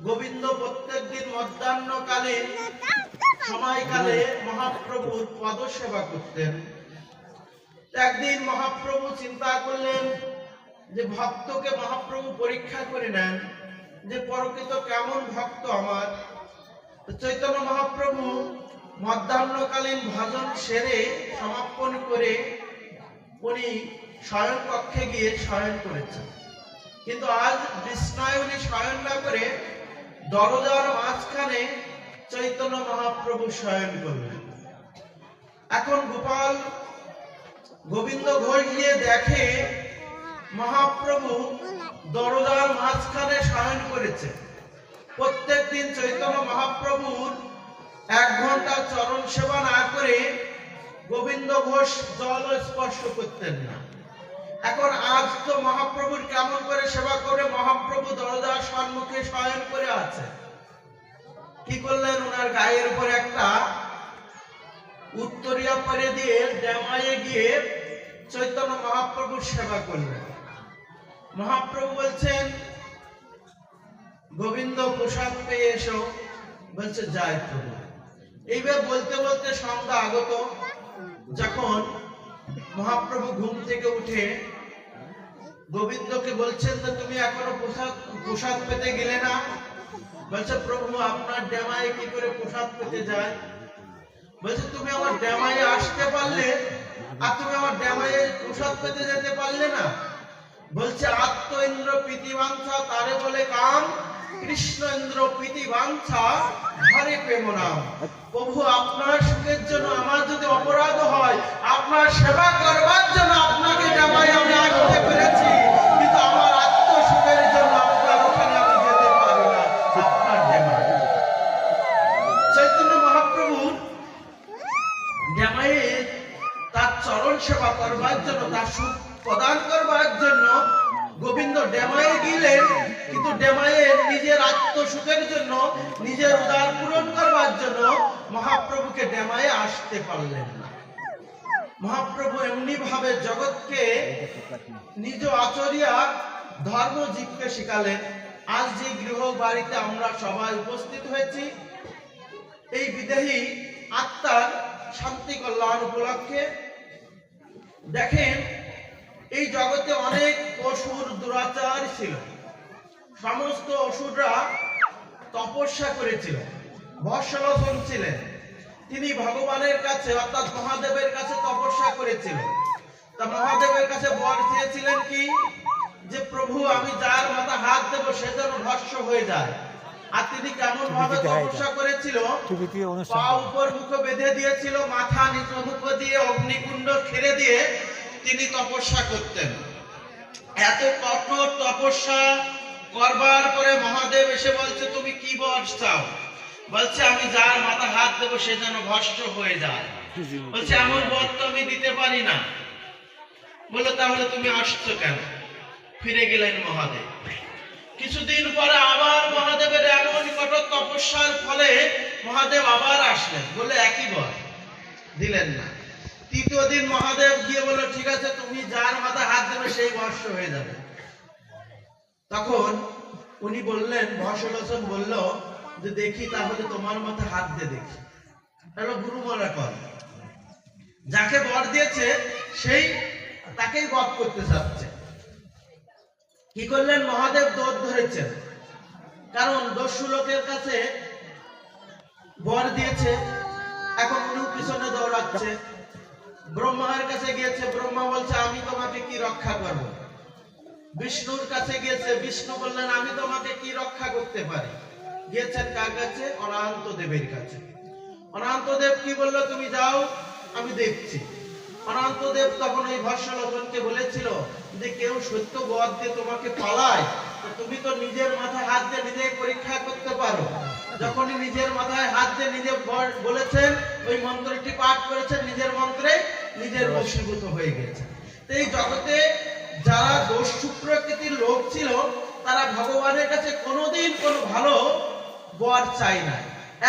গোবিন্দ প্রত্যেকদিন মধ্যাহ্নকালীন সময়কালে মহাপ্রভুর পদ সেবা করতেন। একদিন মহাপ্রভু চিন্তা করলেন যে ভক্তকে মহাপ্রভু পরীক্ষা করে নেন যে প্রকৃত কেমন ভক্ত আমার। চৈতন্য মহাপ্রভু মধ্যাহ্নকালীন ভজন সেরে সমাপন করে উনি শয়ন কক্ষে গিয়ে শয়ন করেছেন। কিন্তু আজ বিষ্ণায় উনি শয়ন না করে দরজার মাঝখানে চৈতন্য মহাপ্রভু শয়ন করলেন। এখন গোপাল গোবিন্দ ঘোষ গিয়ে দেখে মহাপ্রভু দরজার মাঝখানে শয়ন করেছে। প্রত্যেকদিন চৈতন্য মহাপ্রভুর 1 ঘন্টা চরণ সেবা না করে গোবিন্দ ঘোষ জল স্পর্শ করতেন না। এখন আজ তো মহাপ্রভুর কেমন করে সেবা করে, মহাপ্রভু দরজার সম্মুখে শয়ন করে আছে। কি করলেন, ওনার গায়ের উপর একটা উত্তরিয়া পরে দিয়ে ডেমায়ে গিয়ে চৈতন্য মহাপ্রভুর সেবা করলেন। মহাপ্রভু বলছেন, গোবিন্দ প্রসাদ পেয়ে এসো। বলছে, যাই প্রভু। এইবার বলতে বলতে সন্ধ্যা আগত। যখন মহাপ্রভু ঘুম থেকে উঠে গোবিন্দকে বলছেন, যে তুমি এখনো প্রসাদ পেতে গেলে না। বলছে, প্রভু আপনার ডেমায় কি করে প্রসাদ পেতে যায়? বলছে, তুমি আমার ডেমায় আসতে পারলে আর তুমি আমার ডেমায় প্রসাদ পেতে যেতে পারলে না। বলছে, আত্ম ইন্দ্র প্রীতিবাঞ্ছা তারে বলে কাম, কৃষ্ণ ইন্দ্র প্রীতিবাঞ্ছা হরে প্রেম নাম। প্রভু আপনার সুখের জন্য আমার যদি অপরাধ হয়, আপনার সেবা করবার জন্য আপনাকে ডেমায় আমি আসতে পেরেছি, কিন্তু আমার আত্মসুখের জন্য আপনার ওখানে আমি যেতে পারি না। আপনার ডেমায় চৈতন্য মহাপ্রভু ডেমায়ে তার চরণ সেবা করবার জন্য, তার সুখ প্রদান করবার জন্য গোবিন্দ ডেমায়ে গেলেন, কিন্তু ডেমায়ে নিজের আত্মসুখের জন্য, নিজের উদার পূরণ করবার জন্য মহাপ্রভুকে ডেমায়ে আসতে পারলেন না। মহাপ্রভু এমনি ভাবে জগৎকে নিজ আচরিয়া ধর্ম জীবকে শিখালেন। আজ যে গৃহ বাড়িতে আমরা সবাই উপস্থিত হয়েছি, এই বিদেহী আত্মার শান্তি কল্যাণ উপলক্ষে দেখেন, এই জগতে অনেক অসুর দুরাচার ছিল। সমস্ত অসুররা তপস্যা করেছিল, ভস্মলোচন ছিলেন। তিনি ভগবানের কাছে অর্থাৎ মহাদেবের কাছে তপস্যা করেছিল। তা মহাদেবের কাছে বর চেয়েছিলেন কি, যে প্রভু আমি যার মাথা হাত দেব সে যেন ভস্ম হয়ে যায়। আর তিনি কেমন ভাবে তপস্যা করেছিল, পা উপর মুখ বেঁধে দিয়েছিল, মাথা নিচ মুখ দিয়ে অগ্নিকুণ্ড ছেড়ে দিয়ে তিনি তপস্যা করতেন। এত কঠোর তপস্যা করবার পরে মহাদেব এসে বলছে, তুমি কি বর চাও? বলছে, আমি যার মাথা হাত দেবো সে যেন ভস্ম হয়ে যায়। বলছে, এমন বর তো আমি দিতে পারি না। বললো, তাহলে তুমি আসছো কেন? ফিরে গেলেন মহাদেব। কিছুদিন পরে আবার মহাদেবের এমন কঠোর তপস্যার ফলে মহাদেব আবার আসলেন, বলে একই বর দিলেন না। তৃতীয় দিন মহাদেব গিয়ে বলল, ঠিক আছে, তুমি যার মাথা হাত দেবে সেই ভস্ম হয়ে যাবে। তখন উনি বললেন, ভস্মলোচন বলল, যে দেখি তাহলে তোমার মাথা হাত দিয়ে দেখি। তাহলে গুরুমারা কর, যাকে বর দিয়েছে সেই তাকেই বধ করতে চাচ্ছে। কি করলেন, মহাদেব দৌড় ধরেছেন, কারণ দস্যু লোকের কাছে বর দিয়েছে, এখন উনি পিছনে দৌড়াচ্ছে। ব্রহ্মার কাছে গিয়েছে, ব্রহ্মা বলছে, আমি তোমাকে কি রক্ষা করব। বিষ্ণুর কাছে গিয়েছে, বিষ্ণু বললেন, আমি তোমাকে কি রক্ষা করতে পারি। গিয়েছেন কার কাছে? অনন্ত দেবের কাছে। অনন্ত দেব কি বললো, তুমি যাও, আমি দেখছি। অনন্ত দেব তখন ওই ভস্মলোচনকে বলেছিল, যে কেউ সত্য বর দিয়ে তোমাকে পালায়, তুমি তো নিজের মাথায় হাত দিয়ে নিজে পরীক্ষা করতে পারো। যখনই নিজের মাথায় হাত দিয়ে নিজে বলেছেন, ওই মন্ত্রটি পাঠ করেছেন, নিজের মন্ত্রে নিজের বশীভূত হয়ে গেছে। এই জগতে যারা দস্যু প্রকৃতির লোক ছিল, তারা ভগবানের কাছে কোনোদিন কোনো ভালো বর চাই না।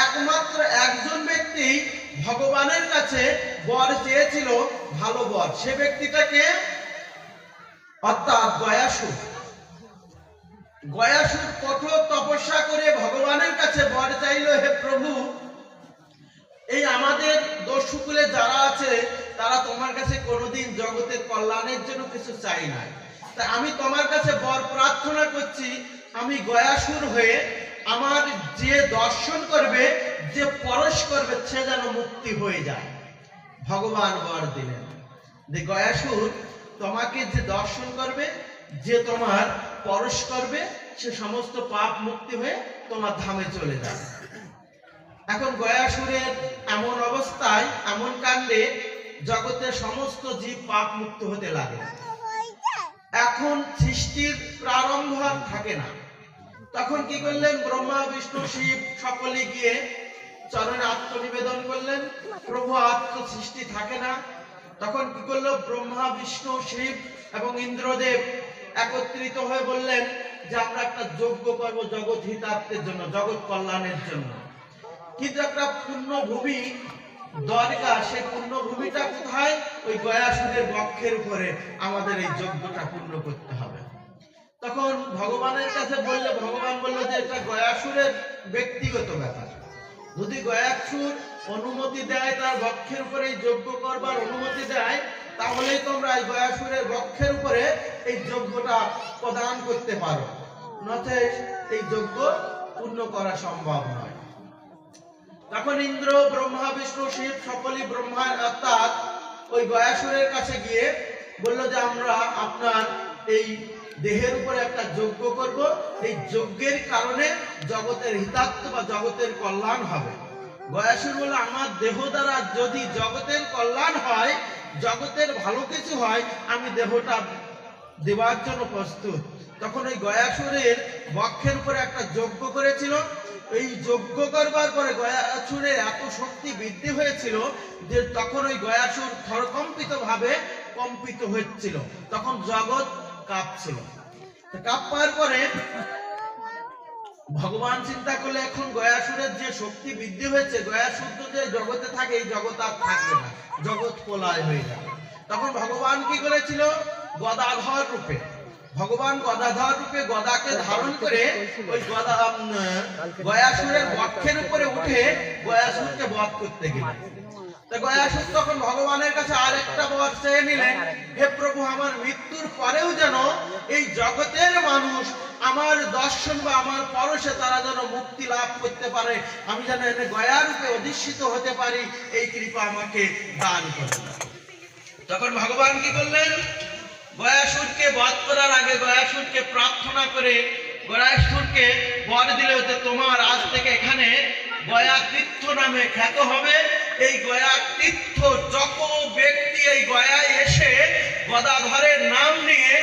একমাত্র একজন ব্যক্তি ভগবানের কাছে বর চেয়েছিল ভালো বর, সে ব্যক্তিটাকে অর্থাৎ গয়াসুর। গয়াসুর কঠোর তপস্যা করে ভগবানের কাছে বর চাইল, হে প্রভু, এই আমাদের দস্যুকুলে যারা আছে তারা তোমার কাছে কোনোদিন জগতের কল্যাণের জন্য কিছু চাই না, তাই আমি তোমার কাছে বর প্রার্থনা করছি, আমি গয়াসুর হয়ে আমার যে দর্শন করবে, যে পরশ করবে, সে যেন মুক্তি হয়ে যায়। ভগবান বর দিলেন যে গয়াসুর তোমাকে যে দর্শন করবে, যে তোমার পরশ করবে, সে সমস্ত পাপ মুক্তি হয়ে তোমার ধামে চলে যাবে। এখন গয়াসুরের এমন অবস্থায়, এমন কাণ্ডে জগতের সমস্ত জীব পাপ মুক্ত হতে লাগে। এখন সৃষ্টির প্রারম্ভ আর থাকে না। তখন কি করলেন? ব্রহ্মা বিষ্ণু শিব সকলে গিয়ে চরণে আত্মনিবেদন করলেন, প্রভু আত্ম সৃষ্টি থাকে না। তখন কি করলো? ব্রহ্মা বিষ্ণু শিব এবং ইন্দ্রদেব একত্রিত হয়ে বললেন যে আমরা একটা যজ্ঞ করব জগৎ হিতার্থের জন্য, জগৎ কল্যাণের জন্য। কিন্তু একটা পুণ্যভূমি দরকার, সেই পুণ্যভূমিটা কোথায়? ওই গয়াসুরের বক্ষের উপরে আমাদের এই যজ্ঞটা পূর্ণ করতে হবে। তখন ভগবানের কাছে বললে, ভগবান বলল যে এটা গয়াসুরের ব্যক্তিগত ব্যাপার। যদি গয়াসুর অনুমতি দেয়, তার বক্ষের উপরে এই যজ্ঞ করবার অনুমতি দেয়, তাহলেই তোমরা এই গয়াসুরের বক্ষের উপরে এই যজ্ঞটা প্রদান করতে পারো, নচেৎ এই যজ্ঞ পূর্ণ করা সম্ভব নয়। তখন ইন্দ্র, ব্রহ্মা, বিষ্ণু, শিব সকলেই ব্রহ্মার অর্থাৎ ওই গয়াসুরের কাছে গিয়ে বলল যে আমরা আপনার এই দেহের উপরে একটা যজ্ঞ করব, এই যজ্ঞের কারণে জগতের হিতার্থ বা জগতের কল্যাণ হবে। গয়াসুর বলে, আমার দেহ দ্বারা যদি জগতের কল্যাণ হয়, জগতের ভালো কিছু হয়, আমি দেহটা দেওয়ার জন্য প্রস্তুত। তখন ওই গয়াসুরের বক্ষের উপরে একটা যজ্ঞ করেছিল। এই যজ্ঞ করবার পরে গয়াসুরের এত শক্তি বৃদ্ধি হয়েছিল যে তখন ওই গয়াসুর থরকম্পিত ভাবে কম্পিত হচ্ছিল, তখন জগৎ কাঁপছিল। কাঁপার পরে ভগবান চিন্তা করলে, এখন গয়াসুরের যে শক্তি বৃদ্ধি হয়েছে, গয়াসুর যে জগতে থাকে, এই জগৎ আর থাকবে না, জগৎ প্রলয় হয়ে যাবে। তখন ভগবান কি করেছিল? গদাধর রূপে, ভগবান গদাধর রূপে গদাকে ধারণ করে ওই গয়াসুরের বক্ষের উপরে উঠে গয়াসুরকে বধ করতে গেলেন। গয়াসুর তখন ভগবানের কাছে আরেকটা বর চেয়ে নিলেন, হে প্রভু, আমার মৃত্যুর পরেও যেন এই জগতের মানুষ আমার দর্শন বা আমার পরশে তারা যেন মুক্তি লাভ করতে পারে, আমি যেন এনে গয়া রূপে অধিষ্ঠিত হতে পারি, এই কৃপা আমাকে দান করুন। তখন ভগবান কি করলেন? গয়াসুরকে বধ করার আগে গয়াসুরকে প্রার্থনা করে গয়াসুরকে বর দিলে হতে, তোমার আজ থেকে এখানে গয়া তীর্থ নামে খ্যাত হবে। এই গয়া তীর্থ যত ব্যক্তি এই গয়ায় এসে গদাধরের নাম নিয়ে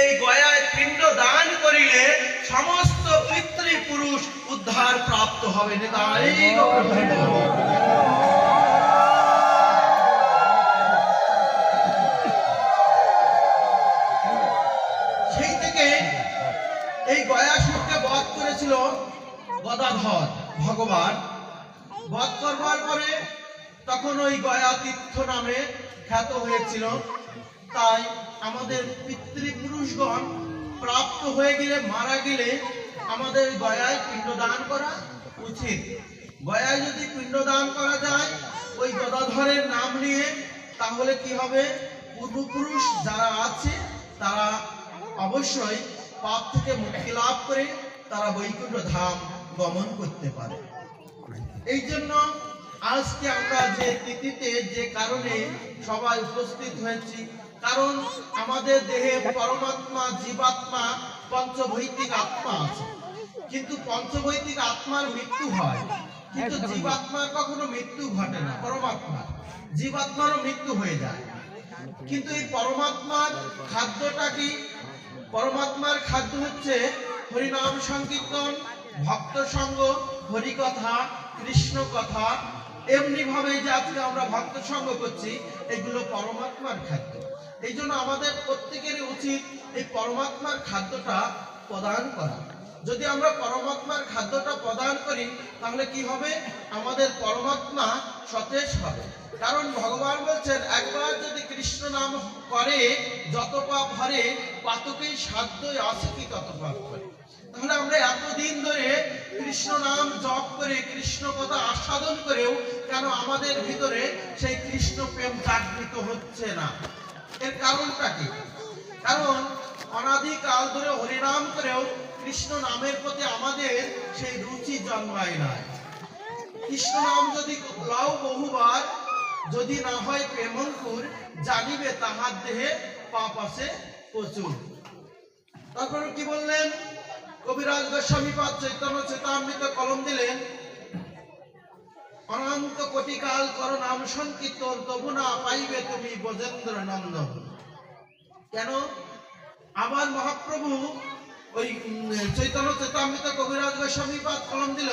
এই গয়ায় পিণ্ড দান করিলে সমস্ত পিতৃপুরুষ উদ্ধার প্রাপ্ত হবে। সেই থেকে এই গয়াসুরকে বধ করেছিল গদাধর ভগবান। বধ করবার পরে তখন ওই গয়া তীর্থ নামে খ্যাত হয়েছিল। তাই আমাদের পিতৃপুরুষগণ প্রাপ্ত হয়ে গেলে, মারা গেলে আমাদের গয়ায় পিণ্ডদান করা উচিত। গয়ায় যদি পিণ্ডদান করা যায় ওই গদাধরের নাম নিয়ে, তাহলে কি হবে? পূর্বপুরুষ যারা আছে তারা অবশ্যই পাপ থেকে মুক্তি লাভ করে তারা বৈকুণ্ঠ ধাম গমন করতে পারে। এই জন্য আজকে আমরা যে তিথিতে, যে কারণে সবাই উপস্থিত হয়েছি, কারণ আমাদের দেহে পরমাত্মা, জীবাত্মা, পঞ্চভৌতিক আত্মা আছে। কিন্তু পঞ্চভৌতিক আত্মার মৃত্যু হয়, কিন্তু জীবাত্মার কখনো মৃত্যু ঘটে না। পরমাত্মা, জীবাত্মারও মৃত্যু হয়ে যায়। কিন্তু এই পরমাত্মার খাদ্যটা কি? পরমাত্মার খাদ্য হচ্ছে হরিনাম সংকীর্তন, ভক্ত সঙ্গ, হরিকথা, কৃষ্ণ কথা। এমনি ভাবে যে আজকে আমরা ভক্ত সঙ্গ করছি, এগুলো পরমাত্মার খাদ্য। এই জন্য আমাদের প্রত্যেকেরই উচিত এই পরমাত্মার খাদ্যটা প্রদান করা। যদি আমরা পরমাত্মার খাদ্যটা প্রদান করি, তাহলে কি হবে? আমাদের পরমাত্মা সতেজ হবে। কারণ ভগবান বলছেন, একবার যদি কৃষ্ণ নাম করে যত পাপ হরে, পাতকেই সাধ্যই আছে কি তত পাপ করে। কৃষ্ণ নাম জপ করে কৃষ্ণ কথা আস্বাদন করেও কেন আমাদের ভিতরে সেই কৃষ্ণ প্রেম জাগৃত হচ্ছে না? এর কারণটা কি? কারণ অনাদিকাল ধরে হরিনাম করেও কৃষ্ণ নামের প্রতি আমাদের সেই রুচি জন্মায় না। কৃষ্ণ নাম যদি লাও বহুবার, যদি না হয় প্রেমঙ্কুর, জানিবে তাহার দেহে পাপ আছে প্রচুর। তারপর কি বললেন? কবিরাজ গোস্বামী পাদ চৈতন্য চৈতামৃত কলম দিলেন, অনন্ত কোটি কাল কর নাম সংকীর্তন, তবু না পাইবে তুমি ব্রজেন্দ্র নন্দন। কেন? আবার মহাপ্রভু ওই চৈতন্য চৈতামৃত কবিরাজ গোস্বামী পাদ কলম দিল,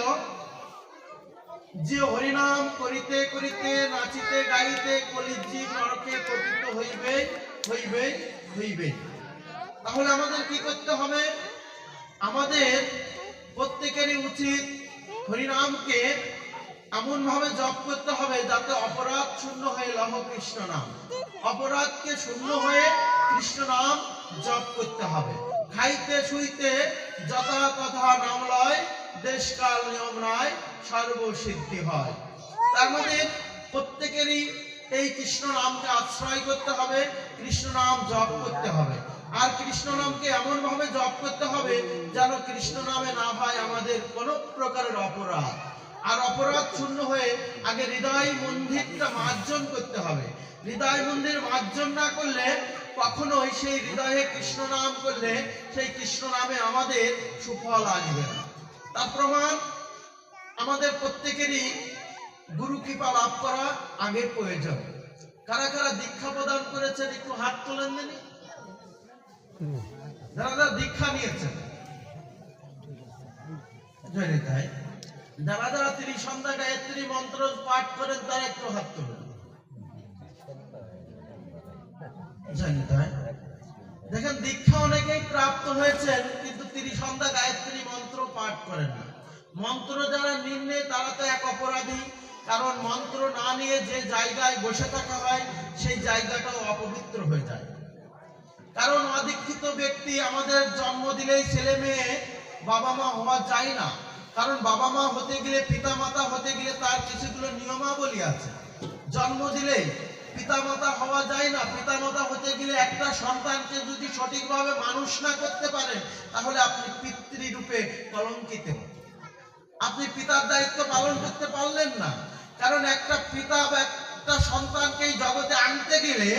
যে হরিনাম করিতে করিতে নাচিতে গাইতে কলিজীব নরকে পতিত হইবে হইবে হইবে। তাহলে আমাদের কি করতে হবে? আমাদের প্রত্যেকেরই উচিত হরিনামকে এমন ভাবে জপ করতে হবে যাতে অপরাধ শূন্য হয়ে লহ কৃষ্ণ নাম, অপরাধকে শূন্য হয়ে কৃষ্ণ নাম জপ করতে হবে। খাইতে শুইতে যথা তথা নাম লয়, দেশকাল নিয়ম নয় সর্বসিদ্ধি হয়। তার মধ্যে প্রত্যেকেরই এই কৃষ্ণ নামকে আশ্রয় করতে হবে, কৃষ্ণ নাম জপ করতে হবে। আর কৃষ্ণ নামকে এমন ভাবে জপ করতে হবে যেন কৃষ্ণ নামে না হয় আমাদের কোনো প্রকারের অপরাধ। আর অপরাধ শূন্য হয়ে আগে হৃদয় মন্দিরটা মার্জন করতে হবে। হৃদয় মন্দির মার্জন না করলে কখনোই সেই হৃদয়ে কৃষ্ণ নাম করলে সেই কৃষ্ণ নামে আমাদের সুফল আসবে না। তার প্রমাণ আমাদের প্রত্যেকেরই গুরু কৃপা লাভ করা আগে প্রয়োজন। কারা কারা দীক্ষা প্রদান করেছেন একটু হাত তোলেন দেনি। যারা যারা দীক্ষা নিয়েছেন জয়নিতাই, যারা যারা ত্রিসন্ধ্যা গায়ত্রী মন্ত্র পাঠ করেন তারা একটু হাত তোলেন। জয়নিতাই, দেখেন দীক্ষা অনেকেই প্রাপ্ত হয়েছেন কিন্তু ত্রিসন্ধ্যা গায়ত্রী মন্ত্র পাঠ করেন না। মন্ত্র যারা নিম্নে তারা তো এক অপরাধী, কারণ মন্ত্র না নিয়ে যে জায়গায় বসে থাকা হয় সেই জায়গাটাও অপবিত্র হয়ে যায়। কারণ অদীক্ষিত ব্যক্তি আমাদের জন্ম দিলেই ছেলে মেয়ে বাবা মা হওয়া যায় না। কারণ বাবা মা হতে গেলে, পিতা মাতা হতে গেলে তার কিছুগুলো নিয়মাবলী আছে। জন্ম দিলেই পিতা মাতা হওয়া যায় না। পিতা মাতা হতে গেলে একটা সন্তানকে যদি সঠিকভাবে মানুষ না করতে পারেন তাহলে আপনি পিতৃরূপে কলঙ্কিত, আপনি পিতার দায়িত্ব পালন করতে পারলেন না। কারণ একটা পিতা বা একটা সন্তানকে এই জগতে আনতে গেলে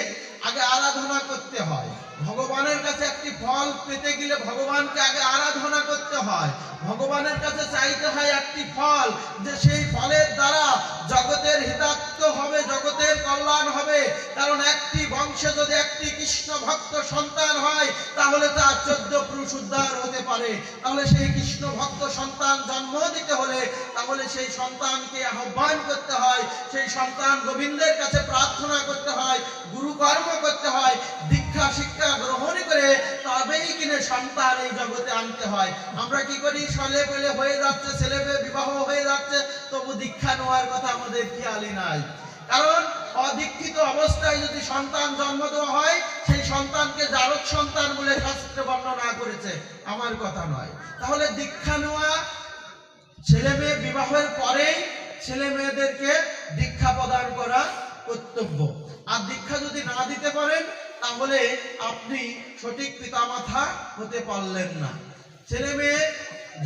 আগে আরাধনা করতে হয়। ভগবানের কাছে একটি ফল পেতে গেলে ভগবানকে আগে আরাধনা করতে হয়। ভগবানের কাছে চাইতে হয় একটি ফল, যে সেই ফলের দ্বারা জগতের হিতার্থ হবে, জগতের কল্যাণ হবে। কারণ একটি বংশে যদি একটি কৃষ্ণ ভক্ত সন্তান হয় তাহলে তার 14 পুরুষ উদ্ধার হতে পারে। তাহলে সেই কৃষ্ণ ভক্ত সন্তান জন্ম দিতে হলে তাহলে সেই সন্তানকে আহ্বান করতে হয়, সেই সন্তান গোবিন্দের কাছে প্রার্থনা করতে হয়, গুরু কর্ম করতে হয়, দীক্ষা শিক্ষা গ্রহণ করে তবেই কিনে সন্তান এই জগতে আনতে হয়। আমরা কি করি? ছেলে পেলে হয়ে যাচ্ছে, ছেলে পেলে বিবাহ হয়ে যাচ্ছে, তবু দীক্ষা নেওয়ার কথা আমাদের খেয়ালই নাই। কারণ অদীক্ষিত অবস্থায় যদি সন্তান জন্ম দেওয়া হয় সেই সন্তানকে জারক সন্তান বলে শাস্ত্রে বর্ণনা করেছে, আমার কথা নয়। তাহলে দীক্ষা নেওয়া, ছেলে মেয়ে বিবাহের পরেই ছেলে মেয়েদেরকে দীক্ষা প্রদান করা কর্তব্য। আর দীক্ষা যদি না দিতে পারেন তাহলে আপনি সঠিক পিতামাতা হতে পারলেন না। ছেলে মেয়ে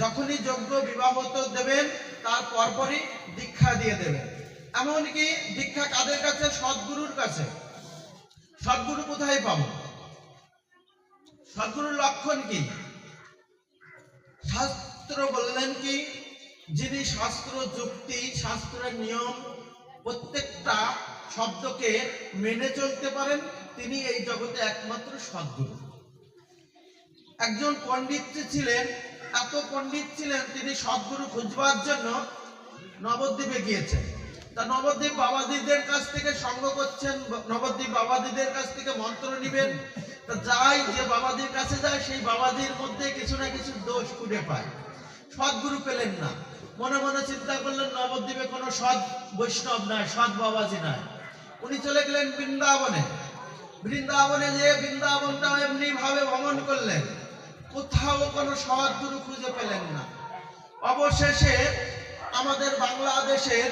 যখনই যোগ্য বিবাহ দেবেন তার পরপরই দীক্ষা দিয়ে দেবেন। এমনকি দীক্ষা কাদের কাছে? সদ্গুরুর কাছে। সদ্গুরু কোথায় পাবো? সদ্গুরুর লক্ষণ কি? শাস্ত্র বললেন কি, যিনি শাস্ত্র যুক্তি, শাস্ত্রের নিয়ম প্রত্যেকটা শব্দকে মেনে চলতে পারেন তিনি এই জগতে একমাত্র সদ্গুরু। একজন পণ্ডিত ছিলেন, এত পণ্ডিত ছিলেন, তিনি সদ্গুরু খুঁজবার জন্য নবদ্বীপে গিয়েছেন। তা নবদ্বীপ বাবাজিদের কাছ থেকে সঙ্গ করছেন, নবদ্বীপ বাবাজিদের কাছ থেকে মন্ত্র নিবেন। তা যাই যে বাবাজির কাছে যায় সেই বাবাজির মধ্যে কিছু না কিছু দোষ খুঁজে পায়, সদ্গুরু পেলেন না। মনে মনে চিন্তা করলেন নবদ্বীপে কোনো সৎ বৈষ্ণব নাই, সৎ বাবাজি নাই। উনি চলে গেলেন বৃন্দাবনে। বৃন্দাবনে যে বৃন্দাবনটা এমনি ভাবে ভ্রমণ করলেন, কোথাও কোনো সদ্গুরু খুঁজে পেলেন না। অবশেষে আমাদের বাংলাদেশের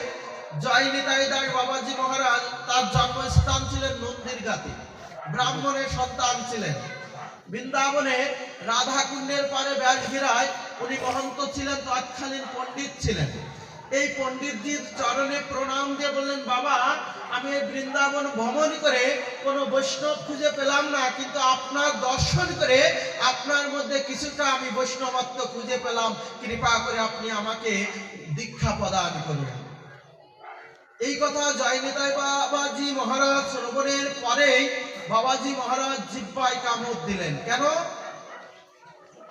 জয় নিতাই দাস বাবাজি মহারাজ, তার জন্মস্থান ছিলেন মন্দিরগাতি, ব্রাহ্মণের সন্তান ছিলেন। বৃন্দাবনে রাধাকুণ্ডের পারে ব্যাসগিরায় উনি মহন্ত ছিলেন, তৎকালীন পণ্ডিত ছিলেন। এই পণ্ডিতজির চরণে প্রণাম দিয়ে বললেন, বাবা আমি এই বৃন্দাবন ভ্রমণ করে কোনো বৈষ্ণব খুঁজে পেলাম না, কিন্তু আপনার দর্শন করে আপনার মধ্যে কিছুটা আমি বৈষ্ণবত্ব খুঁজে পেলাম, কৃপা করে আপনি আমাকে দীক্ষা প্রদান করুন। এই কথা জয় নিতাই বাবাজি মহারাজ শ্রবণের পরেই বাবাজি মহারাজ জিহ্বায় কামড় দিলেন। কেন?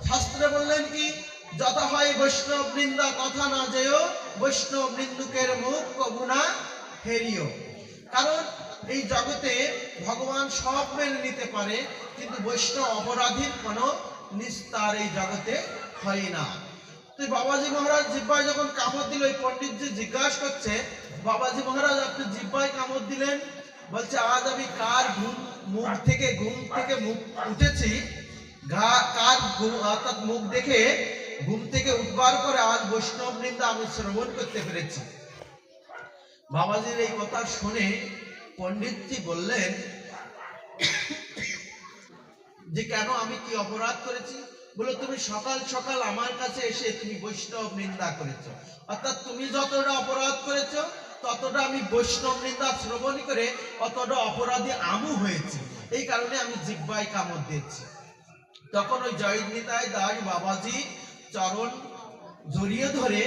শাস্ত্রে বললেন কি, যথা হয় বৈষ্ণব বৃন্দা তথা না যেও, বৈষ্ণব নিন্দুকের মুখ কবু না হেরিও। কারণ এই জগতে ভগবান সব মেনে নিতে পারে, কিন্তু বৈষ্ণব অপরাধীর কোনো নিস্তার এই জগতে হয় না। তো বাবাজি মহারাজ জিহ্বায় যখন কামড় দিল, এই পণ্ডিতজি জিজ্ঞাসা করছে, বাবাজি মহারাজ আপনি জিহ্বায় কামড় দিলেন, বলছে আজ আমি কার ঘুম থেকে মুখ উঠেছি, কার অর্থাৎ মুখ দেখে ঘুম থেকে উঠবার পরে আজ বৈষ্ণব নিন্দা আমি শ্রবণ করতে পেরেছি। বাবাজির এই কথা শুনে পণ্ডিতজি বললেন যে কেন, আমি কি অপরাধ করেছি? বলে তুমি সকাল সকাল আমার কাছে এসে তুমি বৈষ্ণব নিন্দা করেছো, অর্থাৎ তুমি যতটা অপরাধ করেছো ততটা আমি বৈষ্ণব নিন্দা শ্রবণ করে অতটা অপরাধী আমু হয়েছি, এই কারণে আমি জিহ্বায় কামড় দিয়েছি। তখন ওই জয় নিতাই দাস বাবাজি চরণ জড়িয়ে ধরে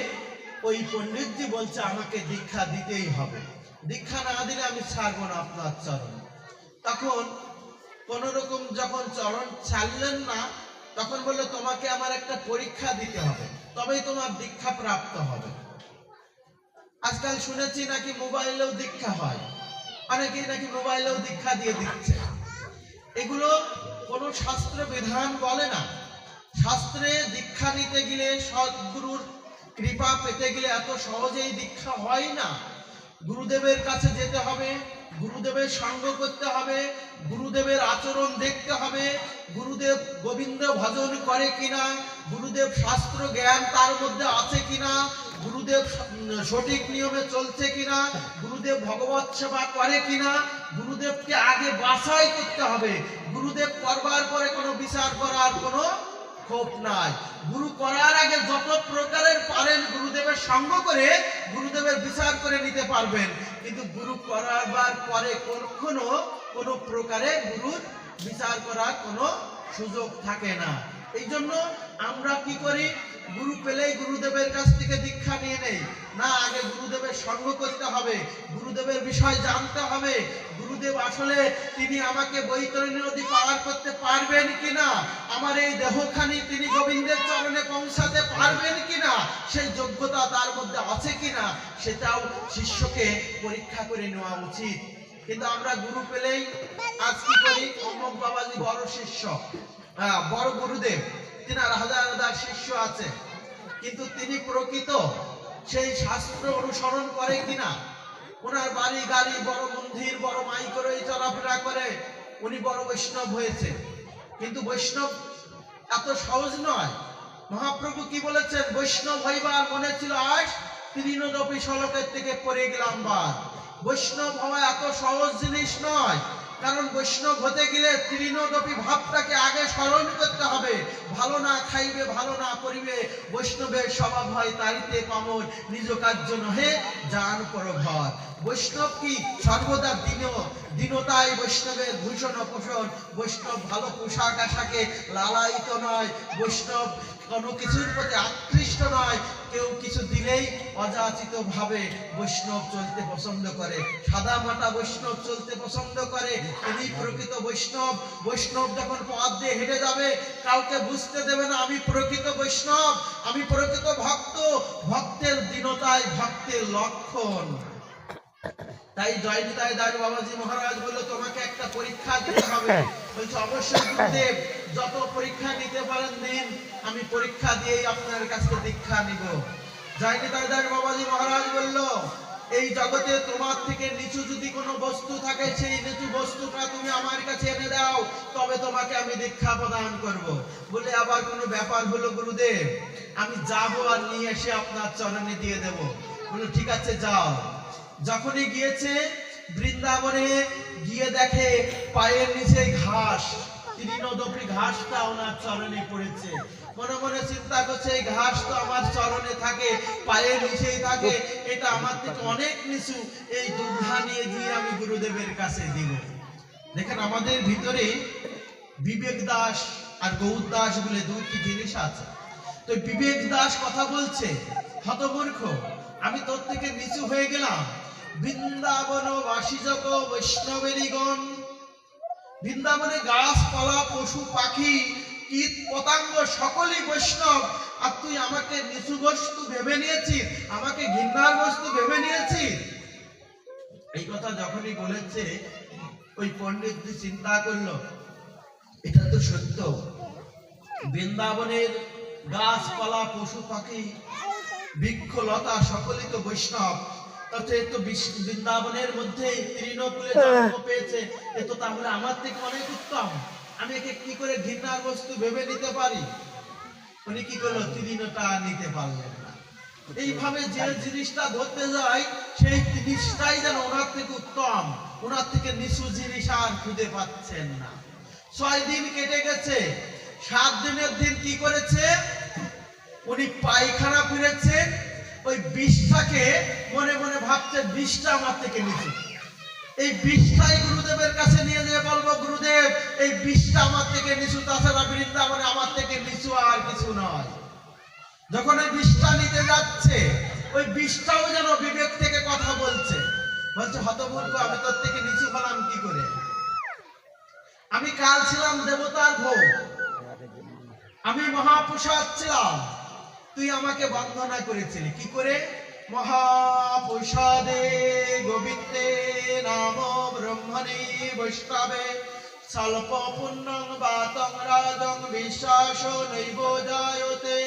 ওই পণ্ডিতজি বলছে আমাকে দীক্ষা দিতেই হবে, দীক্ষা না দিলে আমি ছাড়বো না আপনার চরণ। তখন কোন রকম যখন চরণ ছাড়লেন না, তখন বললো তোমাকে আমার একটা পরীক্ষা দিতে হবে, তবেই তোমার দীক্ষা প্রাপ্ত হবে। আজকাল শুনেছি নাকি মোবাইলেও দীক্ষা হয়, অনেকেই নাকি মোবাইলেও দীক্ষা দিয়ে দিচ্ছে। এগুলো কোনো শাস্ত্র বিধান বলে না। শাস্ত্রে দীক্ষা নিতে গেলে, সদ্গুরুর কৃপা পেতে গেলে এত সহজেই দীক্ষা হয় না। গুরুদেবের কাছে যেতে হবে, গুরুদেবের সঙ্গ করতে হবে, গুরুদেবের আচরণ দেখতে হবে, গুরুদেব গোবিন্দ ভজন করে কিনা, গুরুদেব শাস্ত্র জ্ঞান তার মধ্যে আছে কিনা, গুরুদেব সঠিক নিয়মে চলছে কিনা, গুরুদেব ভগবত সেবা করে কিনা, গুরুদেবকে আগে বাছাই করতে হবে। গুরুদেব করবার পরে কোনো বিচার করার কোনো ক্ষোভ নাই। গুরু করার আগে যত প্রকারের পারেন গুরুদেবের সঙ্গ করে গুরুদেবের বিচার করে নিতে পারবেন, কিন্তু গুরু করার পরে কখনো কোনো প্রকারে গুরুর বিচার করার কোনো সুযোগ থাকে না। এই জন্য আমরা কি করি, গুরু পেলেই গুরুদেবের কাছ থেকে দীক্ষা নিয়ে নেই না, আগে গুরুদেবের সঙ্গ করতে হবে, গুরুদেবের বিষয় জানতে হবে, গুরুদেব আসলে তিনি আমাকে বৈতরণী নদী পার করতে পারবেন কিনা, আমার এই দেহখানি তিনি গোবিন্দের চরণে পৌঁছাতে পারবেন কিনা, সেই যোগ্যতা তার মধ্যে আছে কিনা, সেটাও শিষ্যকে পরীক্ষা করে নেওয়া উচিত। কিন্তু আমরা গুরু পেলেই আজ কি করি, অমুক বাবাজি বড় শিষ্য, বড় গুরুদেব, তিনার হাজার হাজার শিষ্য আছে, কিন্তু তিনি প্রকৃত সেই শাস্ত্র অনুসরণ করে কিনা, ওনার বাড়ি গাড়ি বড় মন্দির বড় মাইকরে চলাফেরা করে, উনি বড় বৈষ্ণব হয়েছে, কিন্তু বৈষ্ণব এত সহজ নয়। মহাপ্রভু কি বলেছেন, বৈষ্ণব হইবার মনে ছিল আজ, তৃণদপি সলকের থেকে পড়ে গেলাম বার। বৈষ্ণব হওয়া এত সহজ জিনিস নয়, কারণ বৈষ্ণব হতে গেলে তৃণদপি ভাবটাকে আগে স্মরণ করতে হবে। ভালো না খাইবে ভালো না করিবে, বৈষ্ণবের স্বভাব হয় তারিতে পামর, নিজ কার্য নহে জান পর ঘর। বৈষ্ণব কি সর্বদা দীনতাই বৈষ্ণবের ভূষণ পোষণ। বৈষ্ণব ভালো পোশাক আশাকে লালায়িত নয়, বৈষ্ণব কোনো কিছুর প্রতি আকৃষ্ট নয়, কেউ কিছু দিলেই অযাচিত ভাবে বৈষ্ণব চলতে পছন্দ করে, সাদা মাটা বৈষ্ণব চলতে পছন্দ করে, তিনি প্রকৃত বৈষ্ণব। বৈষ্ণব যখন পথ দিয়ে হেঁটে যাবে কাউকে বুঝতে দেবে না আমি প্রকৃত বৈষ্ণব, আমি প্রকৃত ভক্ত। ভক্তের দীনতাই ভক্তের লক্ষণ। তাই জয় নিতাই দাস বাবাজি মহারাজ বললো তোমাকে একটা পরীক্ষা দিতে হবে। বলছে অবশ্যই গুরুদেব, যত পরীক্ষা নিতে পারেন দিন, আমি পরীক্ষা দিয়েই আপনার কাছে দীক্ষা নিব। জয় নিতাই দাস বাবাজি মহারাজ বলল এই জগতে তোমার থেকে নিচু যদি কোনো বস্তু থাকে, সেই নিচু বস্তুটা তুমি আমার কাছে এনে দাও, তবে তোমাকে আমি দীক্ষা প্রদান করব। বলে আবার কোনো ব্যাপার হলো গুরুদেব, আমি যাব আর নিয়ে এসে আপনার চরণে দিয়ে দেব। বলে ঠিক আছে যাও। যখনই গিয়েছে বৃন্দাবনে, গিয়ে দেখে পায়ের নিচে ঘাস, তৃণদপি ঘাসটা ওনার চরণে পড়েছে। মনে মনে চিন্তা করছে, এই ঘাস তো আমার চরণে থাকে, পায়ের নিচেই থাকে, এটা আমার থেকে অনেক নিচু, এই দুধা নিয়ে গিয়ে আমি গুরুদেবের কাছে দিব। দেখেন আমাদের ভিতরে বিবেক দাস আর গৌর দাস বলে দুটি জিনিস আছে। তো বিবেক দাস কথা বলছে, হতমূর্খ, আমি তোর থেকে নিচু হয়ে গেলাম। বৃন্দাবন বাসী যত বৈষ্ণবেরিগণ, বৃন্দাবনে গাছপালা পশু পাখি কীট পতঙ্গ সকলেই বৈষ্ণব, আর তুই আমাকে নিচু বস্তু ভেবে নিয়েছিস, আমাকে ঘৃণার বস্তু ভেবে নিয়েছিস। এই কথা যখনই বলেছে, ওই পণ্ডিত চিন্তা করলো এটা তো সত্য। বৃন্দাবনের গাছপালা পশু পাখি বৃক্ষলতা সকলেই তো বৈষ্ণব, তাতে তো বৃন্দাবনের মধ্যে তৃণকুলে জন্ম পেয়েছে, এ তো তাহলে আমার থেকে অনেক উত্তম, আমি একে কি করে ঘৃণার বস্তু ভেবে নিতে পারি। উনি কি করলো, তৃণটা নিতে পারলেন না। এইভাবে যে জিনিসটা ধরতে যায়, সেই জিনিসটাই যেন ওনার থেকে উত্তম, ওনার থেকে নিচু জিনিস আর খুঁজে পাচ্ছেন না। 6 দিন কেটে গেছে, 7 দিনের দিন কি করেছে, উনি পায়খানা ফিরেছে, ওই বিষটাকে মনে মনে ভাবছে বিষটা আমার থেকে নিচু, এই বিষটাই গুরুদেবের কাছে নিয়ে যেয়ে বলবো, গুরুদেব এই বিষটা আমার থেকে নিচু, তাছাড়া বৃন্দাবনে আমার থেকে নিচু আর কিছু নয়। যখন ওই বিষটা নিতে যাচ্ছে, ওই বিষটাও যেন বিবেক থেকে কথা বলছে, বলছে হতমূর্খ, আমি তোর থেকে নিচু হলাম কি করে? আমি কাল ছিলাম দেবতার ভোগ, আমি মহাপ্রসাদ ছিলাম, তুই আমাকে বন্দনা করেছিলি কি করে? মহাপ্রসাদে গোবিন্দে নাম ব্রহ্মণে বৈষ্ণবে স্বল্প পুণ্যং বাতং রাজং বিশ্বাস নৈব জায়তে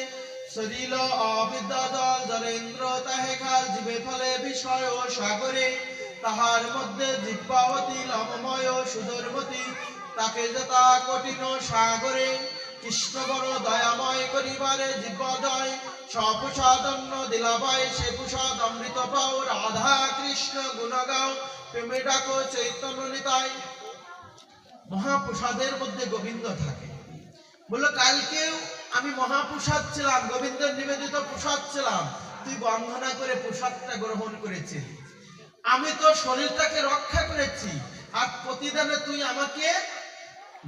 শরীর অবিদ্যাদল জলেন্দ্র তাহে খাল জীবে ফলে বিষয় সাগরে তাহার মধ্যে জিহ্বাবতী লমময় সুদর্মতী তাকে যথা কঠিন সাগরে কৃষ্ণ বড় দয়াময় করিবারে জীবজয় সপ্রসাদন্য দিলাবায় সে প্রসাদ অমৃত পাও রাধা কৃষ্ণ গুণ গাও প্রেমে ডাকো চৈতন্য নিতাই। মহাপ্রসাদের মধ্যে গোবিন্দ থাকে। বললো কালকেও আমি মহাপ্রসাদ ছিলাম, গোবিন্দের নিবেদিত প্রসাদ ছিলাম, তুই বন্দনা করে প্রসাদটা গ্রহণ করেছিস, আমি তোর শরীরটাকে রক্ষা করেছি, আর প্রতিদিনে তুই আমাকে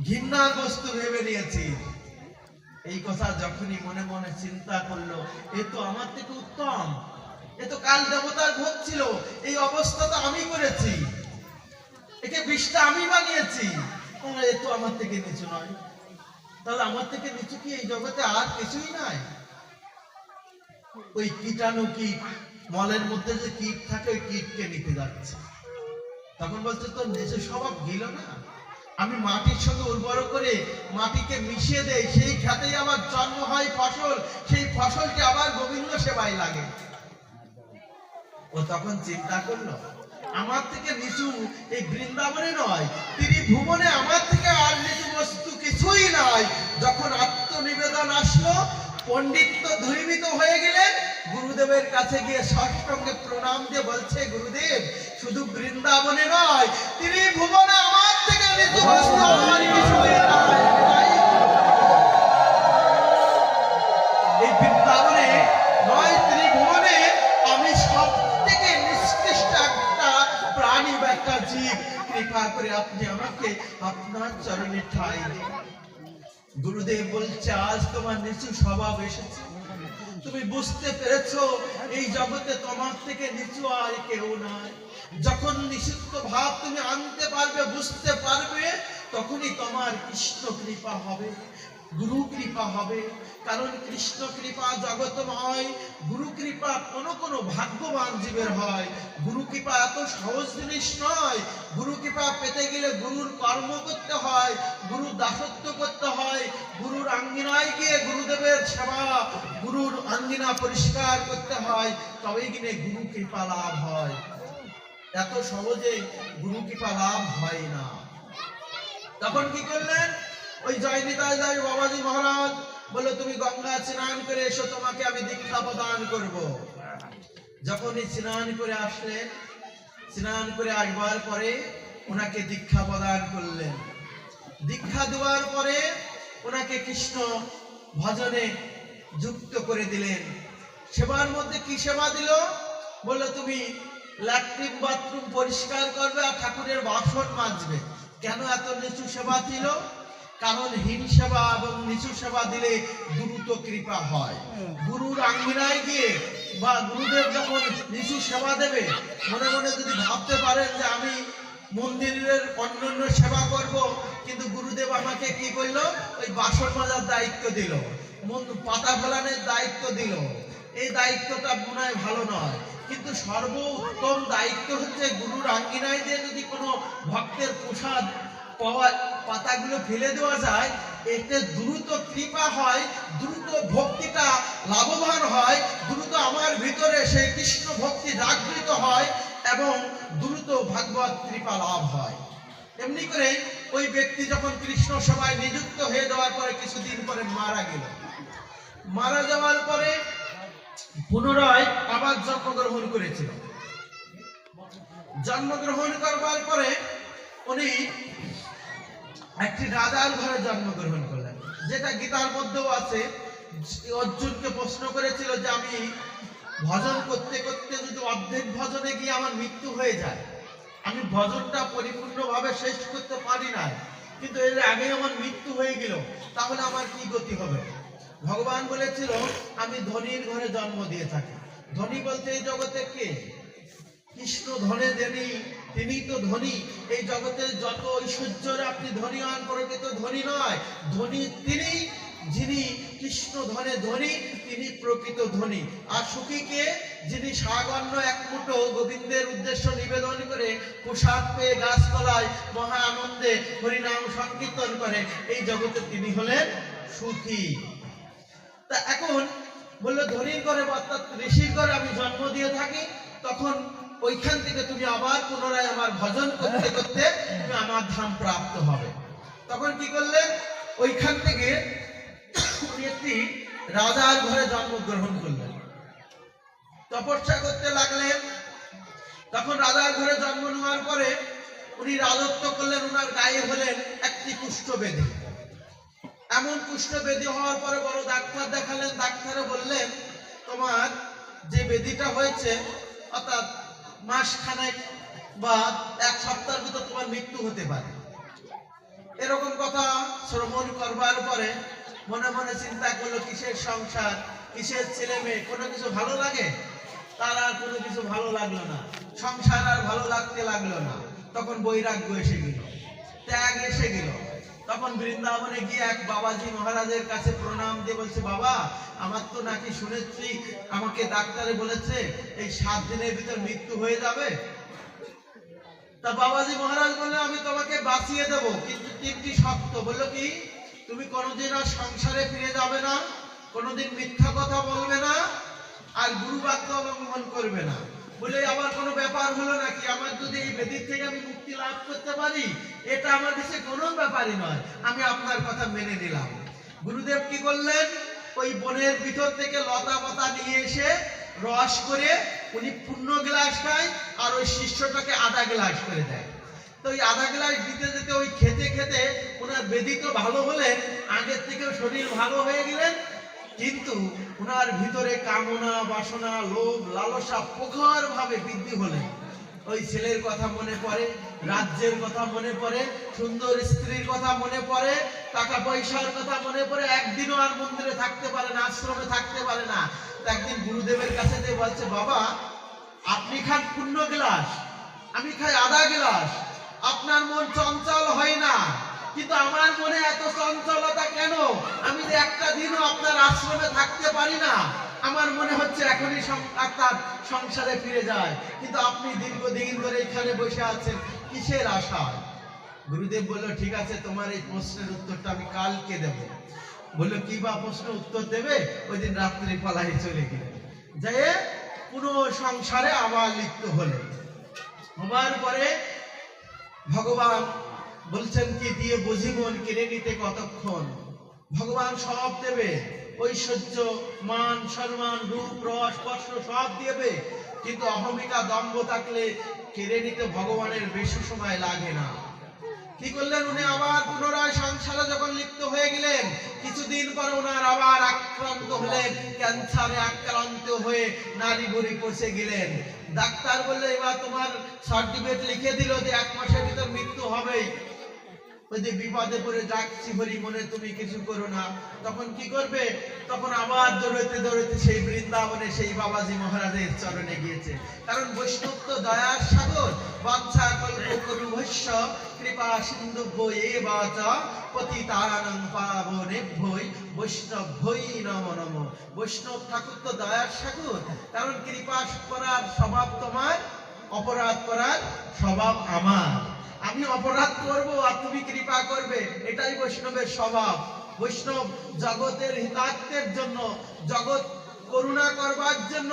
ঘৃণার বস্তু ভেবে নিয়েছিস। এই কথা যখনই মনে মনে চিন্তা করলো, এ তো আমার থেকে উত্তম, এ তো কাল দেবতার ভোগ ছিল, এই অবস্থা তো আমি করেছি, একে বিষটা আমি বানিয়েছি, এ তো আমার থেকে নিচু নয়, তাহলে আমার থেকে নিচু কি এই জগতে আর কিছুই নাই? ওই কীটাণু কীট, মলের মধ্যে যে কীট থাকে, ওই কীটকে নিতে যাচ্ছে। তখন বলছে তোর নিচু স্বভাব গেল না, আমি মাটির সঙ্গে উর্বর করে মাটিকে মিশিয়ে দেই, সেই খেতেই আবার জন্ম হয় ফসল, সেই ফসলকে আবার গোবিন্দ সেবায় লাগে। ও তখন চিন্তা করলো, আমার থেকে নিচু এই বৃন্দাবনে নয়, ত্রিভুবনে আমার থেকে আর নিচু বস্তু কিছুই নাই। যখন আত্মনিবেদন আসলো, পণ্ডিত তো ধূমিত হয়ে গেলেন, গুরুদেবের কাছে গিয়ে সাষ্টাঙ্গে প্রণাম দিয়ে বলছে, গুরুদেব শুধু বৃন্দাবনে নয়, ত্রিভুবনে আমার থেকে নিচু বস্তু আর কিছুই নাই। এই বৃন্দাবনে নয়, ত্রিভুবনে আমি সব থেকে নিষ্কৃষ্ট একটা প্রাণী বা একটা জীব, কৃপা করে আপনি আমাকে আপনার চরণে ঠাঁই দিন। গুরুদেব বলছে, আজ তোমার নিচু স্বভাব এসেছে, তুমি বুঝতে পেরেছো এই জগতে তোমার থেকে নিচু আর কেউ নাই। যখন নিষিদ্ধ ভাব তুমি আনতে পারবে, বুঝতে পারবে, তখনই তোমার কৃষ্ণ কৃপা হবে, গুরু কৃপা হবে। কারণ কৃষ্ণ কৃপা জগতময়, গুরু কৃপা কোন ভাগ্যবান জীবের হয়। গুরু কৃপা এত সহজ জিনিস নয়। গুরু কৃপা পেতে গেলে গুরুর কর্ম করতে হয়, গুরুর দাসত্ব করতে হয়, গুরুর আঙ্গিনায় গিয়ে গুরুদেবের সেবা, গুরুর আঙ্গিনা পরিষ্কার করতে হয়, তবেই কিনে গুরু কৃপা লাভ হয়। এত সহজে গুরু কৃপা লাভ হয় না। তখন কি করলেন, ওই জয়নিতাই দাস বাবাজি মহারাজ বললো তুমি গঙ্গা স্নান করে এসো, তোমাকে আমি দীক্ষা প্রদান করব। যখনই স্নান করে আসলেন, স্নান করে আসবার পরে ওনাকে দীক্ষা প্রদান করলেন। দীক্ষা দেওয়ার পরে ওনাকে কৃষ্ণ ভজনে যুক্ত করে দিলেন। সেবার মধ্যে কি সেবা দিল, বললো তুমি ল্যাট্রিন বাথরুম পরিষ্কার করবে আর ঠাকুরের বাসন মাজবে। কেন এত নিচু সেবা দিল? কারণ হীন সেবা এবং নিচু সেবা দিলে দ্রুত কৃপা হয়। গুরুর আঙ্গিনায় গিয়ে বা গুরুদেব যখন নিচু সেবা দেবে, মনে মনে যদি ভাবতে পারেন যে আমি মন্দিরের অন্যান্য সেবা করব, কিন্তু গুরুদেব আমাকে কি করলো, ওই বাসন মাজার দায়িত্ব দিল, পাতা ফেলানোর দায়িত্ব দিল, এই দায়িত্বটা মনে হয় ভালো নয়। কিন্তু সর্বোত্তম দায়িত্ব হচ্ছে গুরুর আঙ্গিনায় দিয়ে যদি কোনো ভক্তের প্রসাদ পাওয়া পাতাগুলো ফেলে দেওয়া যায়, এতে দ্রুত কৃপা হয়, দ্রুত ভক্তিটা লাভবান হয়, দ্রুত আমার ভিতরে সেই কৃষ্ণ ভক্তি জাগৃত হয় এবং দ্রুত ভাগবত কৃপা লাভ হয়। এমনি করে ওই ব্যক্তি যখন কৃষ্ণ সভায় নিযুক্ত হয়ে যাওয়ার পরে কিছুদিন পরে মারা গেল। মারা যাওয়ার পরে পুনরায় আবার জন্মগ্রহণ করেছিল। জন্মগ্রহণ করবার পরে উনি একটি রাজার ঘরে জন্মগ্রহণ করলেন, যেটা গীতার মধ্যেও আছে। অর্জুনকে প্রশ্ন করেছিল যে আমি ভজন করতে করতে যদি অর্ধেক ভজনে গিয়ে আমার মৃত্যু হয়ে যায়, আমি ভজনটা পরিপূর্ণভাবে শেষ করতে পারি না, কিন্তু এর আগে আমার মৃত্যু হয়ে গেল, তাহলে আমার কি গতি হবে? ভগবান বলেছিল আমি ধনীর ঘরে জন্ম দিয়ে থাকি। ধনী বলতে এই জগতে কে? কৃষ্ণ ধনে ধনী, তিনি তো ধনী। এই জগতের যত ঐশ্বর্যের আপনি ধনী হন, প্রকৃত ধনী নয়। ধনী তিনি, যিনি কৃষ্ণ ধনে ধনী, তিনি প্রকৃত ধনী। আর সুখী কে? যিনি সাগন্য এক মুঠো গোবিন্দের উদ্দেশ্য নিবেদন করে প্রসাদ পেয়ে গাছতলায় মহা আনন্দে হরিনাম সংকীর্তন করে, এই জগতে তিনি হলেন সুখী। তা এখন বললো ধনীর ঘরে অর্থাৎ ঋষির ঘরে আমি জন্ম দিয়ে থাকি, তখন ওইখান থেকে তুমি আবার পুনরায় আমার ভজন করতে করতে তুমি আমার ধাম প্রাপ্ত হবে। তখন কি করলেন, ওইখান থেকে উনি একটি রাজার ঘরে জন্মগ্রহণ করলেন, তপস্যা করতে লাগলেন। তখন রাজার ঘরে জন্ম নেওয়ার পরে উনি রাজত্ব করলেন। ওনার গায়ে হলেন একটি কুষ্ঠব্যাধি। এমন কুষ্ঠব্যাধি হওয়ার পরে বড় ডাক্তার দেখালেন। ডাক্তারে বললেন তোমার যে ব্যাধিটা হয়েছে, অর্থাৎ মাসখানেক বা এক সপ্তাহের ভিতর তোমার মৃত্যু হতে পারে। এরকম কথা শ্রবণ করবার পরে মনে মনে চিন্তা করলো কিসের সংসার, কিসের ছেলে মেয়ে, কোনো কিছু ভালো লাগে? তার আর কোনো কিছু ভালো লাগলো না, সংসার আর ভালো লাগতে লাগলো না। তখন বৈরাগ্য এসে গেল, ত্যাগ এসে গেল। তখন বৃন্দাবনে গিয়ে এক বাবাজি মহারাজের কাছে প্রণাম দিয়ে বলছে, বাবা আমার তো নাকি শুনেছি আমাকে ডাক্তারে বলেছে এই 7 দিনের ভিতর মৃত্যু হয়ে যাবে। তা বাবাজি মহারাজ বললেন আমি তোমাকে বাঁচিয়ে দেব, কিন্তু 3টি শর্ত। বললো কি? তুমি কোনোদিন আর সংসারে ফিরে যাবে না, কোনোদিন মিথ্যা কথা বলবে না, আর গুরু বাক্য অবলম্বন করবে না। বলে আবার কোনো ব্যাপার হলো নাকি? আমার যদি এই ব্যাধি থেকে আমি মুক্তি লাভ করতে পারি, এটা আমার কাছে কোনো ব্যাপারই নয়, আমি আপনার কথা মেনে নিলাম। গুরুদেব কি করলেন, ওই বনের ভিতর থেকে লতা পাতা নিয়ে এসে রস করে উনি পূর্ণ গ্লাস খায়, আর ওই শিষ্যটাকে আধা গ্লাস করে দেয়। তো ওই আধা গ্লাস দিতে দিতে ওই খেতে খেতে ওনার ব্যাধি তো ভালো হলেন, আগের থেকেও শরীর ভালো হয়ে গেলেন, কিন্তু ওনার ভিতরে কামনা বাসনা লোভ লালসা প্রখর ভাবে বৃদ্ধি হলেন। ওই ছেলের কথা মনে পড়ে, রাজ্যের কথা মনে পড়ে, সুন্দর স্ত্রীর কথা মনে পড়ে, টাকা পয়সার কথা মনে পড়ে। একদিনও আর মন্দিরে থাকতে পারে না, আশ্রমে থাকতে পারে না। একদিন গুরুদেবের কাছে যে বলছে, বাবা আপনি খান পূর্ণ গ্লাস, আমি খাই আধা গ্লাস, আপনার মন চঞ্চল হয় না, কিন্তু আমার মনে এত চঞ্চলতা কেন? আমি যে একটা দিনও আপনার আশ্রমে থাকতে পারি না, আমার মনে হচ্ছে এখনই আপনার সংসারে ফিরে যায়, কিন্তু আপনি দীর্ঘদিন ধরে এখানে বসে আছেন কিসের আশায়? গুরুদেব বলল ঠিক আছে, তোমার এই প্রশ্নের উত্তরটা আমি কালকে দেব। বললো কি বা প্রশ্ন উত্তর দেবে, ওই দিন রাত্রে পালাই চলে গেলেন, যে পুরো সংসারে আবার লিপ্ত হলেন। হবার পরে ভগবান বলছেন কি দিয়ে বুঝিমন কেড়ে নিতে কতক্ষণ। ভগবান সব দেবে, ঐশ্বর্য, মান, সম্মান, রূপ, রস, স্পর্শ সব দেবে, কিন্তু অহমিকা, দম্ভ থাকলে কেড়ে নিতে ভগবানের বেশি সময় লাগে না। কি করলেন উনি? আবার পুনরায় সংসারে যখন লিপ্ত হয়ে গেলেন, কিছুদিন পর ওনার আবার আক্রান্ত হলেন, ক্যান্সারে আক্রান্ত হয়ে নারী বুড়ি পচে গেলেন। ডাক্তার বললে এবার তোমার সার্টিফিকেট লিখে দিল যে 1 মাসের ভিতর মৃত্যু হবেই। ওই যে বিপদে পড়ে যাচ্ছি হরি মনে তুমি কিছু করো না, তখন কি করবে? তখন আবার দৌড়াতে দৌড়াতে সেই বৃন্দাবনে সেই বাবাজি মহারাজের চরণে গিয়েছে। কারণ বৈষ্ণব তো দয়ার সাগর, বাঞ্ছা কল্পতরুভ্যশ্চ কৃপা সিন্ধুভ্যো এব চ পতিতানাং পাবনেভ্যৈ বৈষ্ণভ্যৈ নমো নমঃ। বৈষ্ণব ঠাকুর তো দয়ার সাগর, কারণ কৃপা করার স্বভাব তোমার, অপরাধ করার স্বভাব আমার। আমি অপরাধ করব আর তুমি কৃপা করবে, এটাই বৈষ্ণবের স্বভাব। বৈষ্ণব জগতের হিতার্থের জন্য, জগৎ করুণা করবার জন্য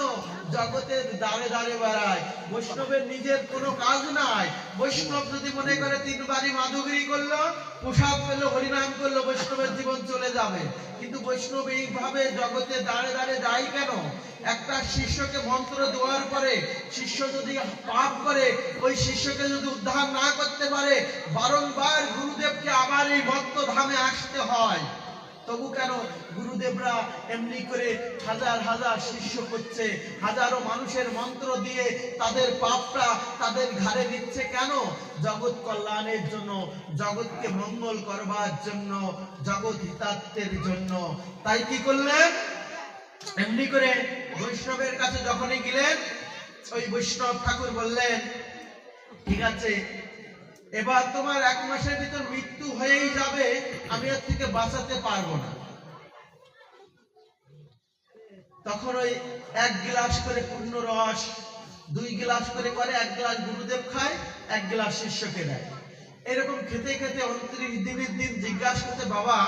জগতের দ্বারে দ্বারে বেড়ায়। বৈষ্ণবের নিজের কোনো কাজ নাই। বৈষ্ণব যদি মনে করে 3 বারি মাধুগিরি করলো, প্রসাদ পেলো, হরিনাম করলো, বৈষ্ণবের জীবন চলে যাবে। কিন্তু বৈষ্ণব এইভাবে জগতের দ্বারে দ্বারে যায় কেন? একটা শিষ্যকে মন্ত্র দেওয়ার পরে শিষ্য যদি পাপ করে, ওই শিষ্যকে যদি উদ্ধার না করতে পারে, বারংবার গুরুদেবকে আবার এই ভক্ত ধামে আসতে হয়। তবু কেন গুরুদেবরা এমনি করে হাজার হাজার শিষ্য করছে, হাজারো মানুষের মন্ত্র দিয়ে তাদের পাপটা তাদের ঘাড়ে দিচ্ছে কেন? জগৎ কল্যাণের জন্য, জগৎকে মঙ্গল করবার জন্য, জগৎ হিতার্থের জন্য। তাই কি করলেন? এমনি করে বৈষ্ণবের কাছে যখনই গেলেন, ওই বৈষ্ণব ঠাকুর বললেন ঠিক আছে, এবার তোমার 1 মাসের ভিতর মৃত্যু হয়েই যাবে, আমি এর থেকে বাঁচাতে পারবো না। তখন ওই 1 গ্লাস করে পূর্ণ রস, 2 গ্লাস করে 1 গ্লাস গুরুদেব খায়, 1 গ্লাস শিষ্যকে দেয়। এরকম খেতে খেতে 29 দিনের দিন জিজ্ঞাসা করতে, বাবা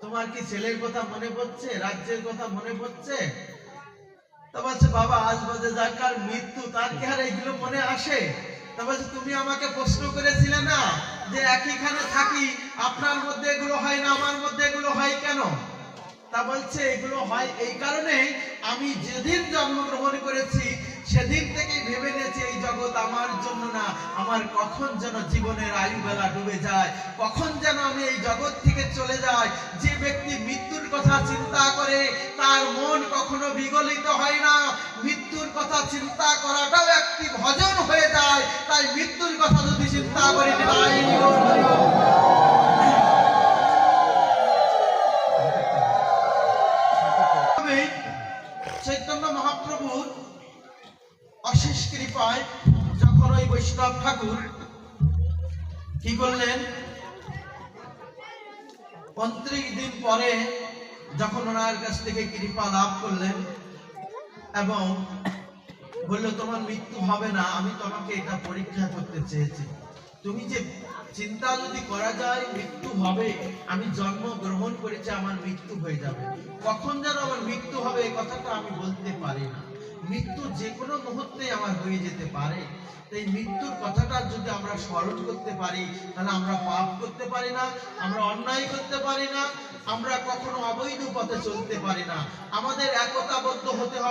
তোমার কি ছেলের কথা মনে পড়ছে, রাজ্যের কথা মনে পড়ছে? তা বলছে বাবা আজ বাজে যার কার মৃত্যু, তার কি আর এইগুলো মনে আসে? তা বলছে তুমি আমাকে প্রশ্ন করেছিলে না যে একইখানে থাকি, আপনার মধ্যে এগুলো হয় না, আমার মধ্যে এগুলো হয় কেন? তা বলছে এগুলো হয় এই কারণে, আমি যেদিন জন্মগ্রহণ করেছি সেদিন থেকেই ভেবে নিয়েছি এই জগৎ আমার জন্য না, আমার কখন যেন জীবনের আয়ু বেলা ডুবে যায়, কখন যেন আমি এই জগৎ থেকে চলে যাই। যে ব্যক্তি মৃত্যুর কথা চিন্তা করে তার মন কখনো বিগলিত হয় না। মৃত্যুর কথা চিন্তা করাটাও একটি ভজন হয়ে যায়। তাই মৃত্যুর কথা যদি চিন্তা করি তাই চৈতন্য মহাপ্রভুর অশেষ কৃপায় যখন ওই বৈষ্ণব ঠাকুর কি করলেন, 29 দিন পরে যখন ওনার কাছ থেকে কৃপা লাভ করলেন এবং বলল তোমার মৃত্যু হবে না, আমি তোমাকে এটা পরীক্ষা করতে চেয়েছি। তুমি যে চিন্তা যদি করা যায় মৃত্যু হবে, আমি জন্ম গ্রহণ করেছি, আমার মৃত্যু হয়ে যাবে, কখন যেন আমার মৃত্যু হবে এই কথাটা আমি বলতে পারি না। মৃত্যু যে কোনো মুহূর্তে আমার হয়ে যেতে পারে। এই মৃত্যুর কথাটা যদি আমরা স্মরণ করতে পারি, তাহলে আমরা পাপ করতে পারি না, আমরা অন্যায় করতে পারি না, আমরা কখনো অবৈধ পথে চলতে পারি না। আমাদের একতাবদ্ধ হতে হবে।